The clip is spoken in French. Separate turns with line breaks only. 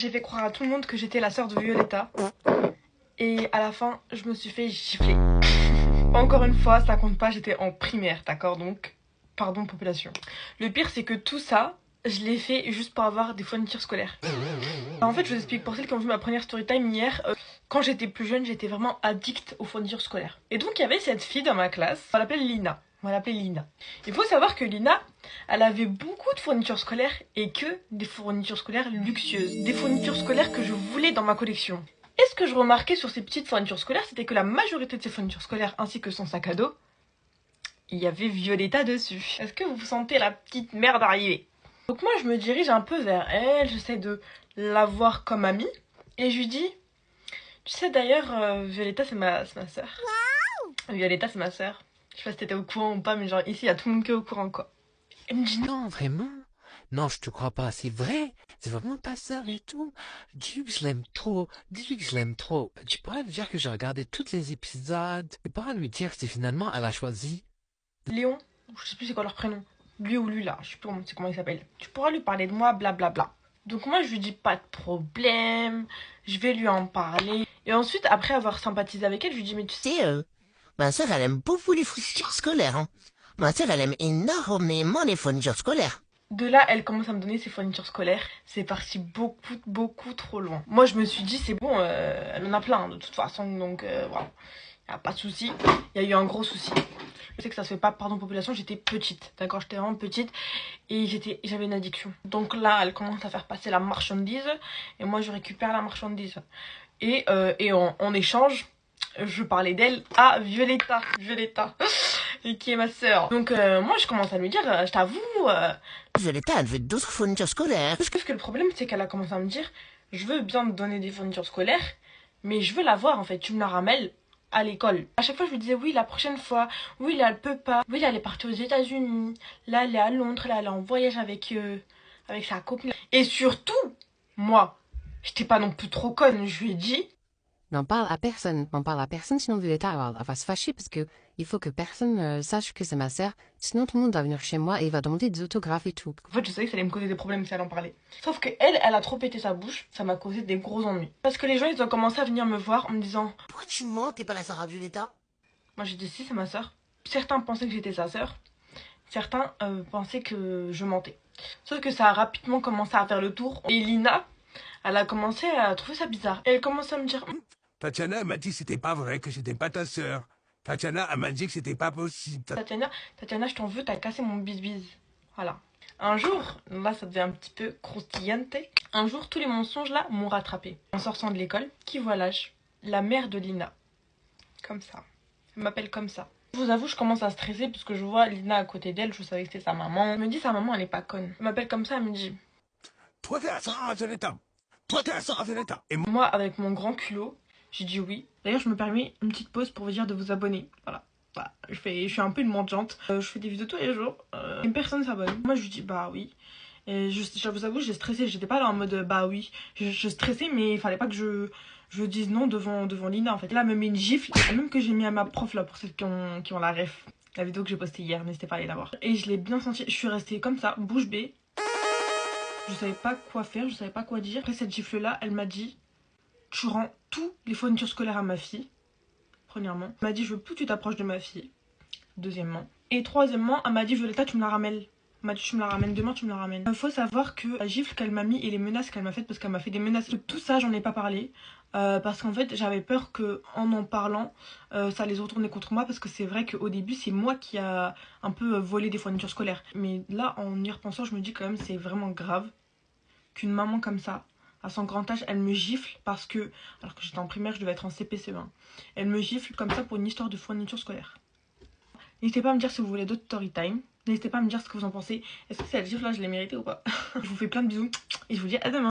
J'ai fait croire à tout le monde que j'étais la sœur de Violetta. Et à la fin, je me suis fait gifler. Encore une fois, ça compte pas, j'étais en primaire, d'accord? Donc, pardon population. Le pire, c'est que tout ça, je l'ai fait juste pour avoir des fournitures scolaires. En fait, je vous explique pour celles qui ont vu ma première story time hier. Quand j'étais plus jeune, j'étais vraiment addict aux fournitures scolaires. Et donc, il y avait cette fille dans ma classe, on l'appelle Lina. On va l'appeler Lina. Il faut savoir que Lina, elle avait beaucoup de fournitures scolaires et que des fournitures scolaires luxueuses. Des fournitures scolaires que je voulais dans ma collection. Et ce que je remarquais sur ces petites fournitures scolaires, c'était que la majorité de ces fournitures scolaires ainsi que son sac à dos, il y avait Violetta dessus. Est-ce que vous sentez la petite merde arriver? Donc moi, je me dirige un peu vers elle, j'essaie de la voir comme amie. Et je lui dis, tu sais d'ailleurs, Violetta c'est ma soeur. Violetta c'est ma soeur. Je sais pas si t'étais au courant ou pas, mais genre ici, il y a tout le monde qui est au courant, quoi. Elle me dit
non, vraiment? Non, je te crois pas, c'est vrai? C'est vraiment ta sœur et tout? Dis-lui que je l'aime trop, dis-lui que je l'aime trop. Tu pourrais lui dire que j'ai regardé tous les épisodes. Tu pourrais lui dire si finalement elle a choisi.
Léon, je sais plus c'est quoi leur prénom. Lui ou lui là, je sais plus comment il s'appelle. Tu pourras lui parler de moi, blablabla. Donc moi je lui dis pas de problème, je vais lui en parler. Et ensuite, après avoir sympathisé avec elle, je lui dis mais tu sais...
Ma sœur, elle aime beaucoup les fournitures scolaires. Hein. Ma sœur, elle aime énormément les fournitures scolaires.
De là, elle commence à me donner ses fournitures scolaires. C'est parti beaucoup trop loin. Moi, je me suis dit, c'est bon, elle en a plein de toute façon, donc voilà. Y a pas de souci. Il y a eu un gros souci. Je sais que ça se fait pas, pardon population, j'étais petite, d'accord, j'étais vraiment petite et j'avais une addiction. Donc là, elle commence à faire passer la marchandise et moi, je récupère la marchandise. Et en échange, je parlais d'elle à Violetta, qui est ma sœur. Donc moi je commence à lui dire, je t'avoue...
Violetta, elle veut d'autres fournitures scolaires.
Parce que le problème c'est qu'elle a commencé à me dire, je veux bien te donner des fournitures scolaires, mais je veux la voir en fait, tu me la ramènes à l'école. À chaque fois je lui disais oui la prochaine fois, oui là elle peut pas, oui là elle est partie aux États-Unis, là elle est à Londres, là elle est en voyage avec sa copine. Et surtout, moi, j'étais pas non plus trop conne, je lui ai dit...
N'en parle à personne, sinon Violetta elle va se fâcher parce que il faut que personne sache que c'est ma sœur. Sinon tout le monde va venir chez moi et il va demander des autographes et tout.
En fait, je savais que ça allait me causer des problèmes si elle en parlait. Sauf que elle a trop pété sa bouche, ça m'a causé des gros ennuis. Parce que les gens, ils ont commencé à venir me voir en me disant...
Pourquoi tu mens, t'es pas la sœur à Violetta?
Moi, j'ai dit si, c'est ma sœur. Certains pensaient que j'étais sa sœur. Certains pensaient que je mentais. Sauf que ça a rapidement commencé à faire le tour. Et Lina, elle a commencé à trouver ça bizarre. Et elle commençait à me dire...
Tatiana m'a dit que c'était pas vrai, que j'étais pas ta sœur. Tatiana elle m'a dit que c'était pas possible.
Tatiana, je t'en veux, t'as cassé mon bisbise. Voilà. Un jour, là ça devient un petit peu croustillante. Un jour, tous les mensonges là m'ont rattrapé. En sortant de l'école, qui vois-je? La mère de Lina. Comme ça. Elle m'appelle comme ça. Je vous avoue, je commence à stresser parce que je vois Lina à côté d'elle, je savais que c'était sa maman. Elle me dit sa maman elle est pas conne. Elle m'appelle comme ça, elle me dit...
Toi t'es la sœur à Violetta. Toi t'es la sœur à Violetta. Et
moi, avec mon grand culot, j'ai dit oui. D'ailleurs, je me permets une petite pause pour vous dire de vous abonner. Voilà. Bah, je suis un peu une mendiante. Je fais des vidéos tous les jours. Une personne s'abonne. Moi, je lui dis bah oui. Et je vous avoue, j'ai stressé. J'étais pas là en mode bah oui. Je stressais, mais il fallait pas que je dise non devant Lina en fait. Là, elle me met une gifle. Même que j'ai mis à ma prof là pour celles qui ont la ref. La vidéo que j'ai postée hier, n'hésitez pas à aller la voir. Et je l'ai bien senti. Je suis restée comme ça, bouche bée. Je savais pas quoi faire, je savais pas quoi dire. Après cette gifle là, elle m'a dit tu rends tous les fournitures scolaires à ma fille. Premièrement. Elle m'a dit je veux plus que tu t'approches de ma fille. Deuxièmement. Et troisièmement, elle m'a dit Violetta tu me la ramènes. Elle m'a dit tu me la ramènes demain, tu me la ramènes. Il faut savoir que la gifle qu'elle m'a mis et les menaces qu'elle m'a faites, parce qu'elle m'a fait des menaces. De tout ça j'en ai pas parlé. Parce qu'en fait j'avais peur que en parlant ça les retournait contre moi. Parce que c'est vrai qu'au début c'est moi qui a un peu volé des fournitures scolaires. Mais là en y repensant je me dis quand même c'est vraiment grave qu'une maman comme ça, à son grand âge, elle me gifle parce que, alors que j'étais en primaire, je devais être en CPCE1, elle me gifle comme ça pour une histoire de fourniture scolaire. N'hésitez pas à me dire si vous voulez d'autres story time. N'hésitez pas à me dire ce que vous en pensez. Est-ce que cette gifle là je l'ai méritée ou pas? Je vous fais plein de bisous et je vous dis à demain.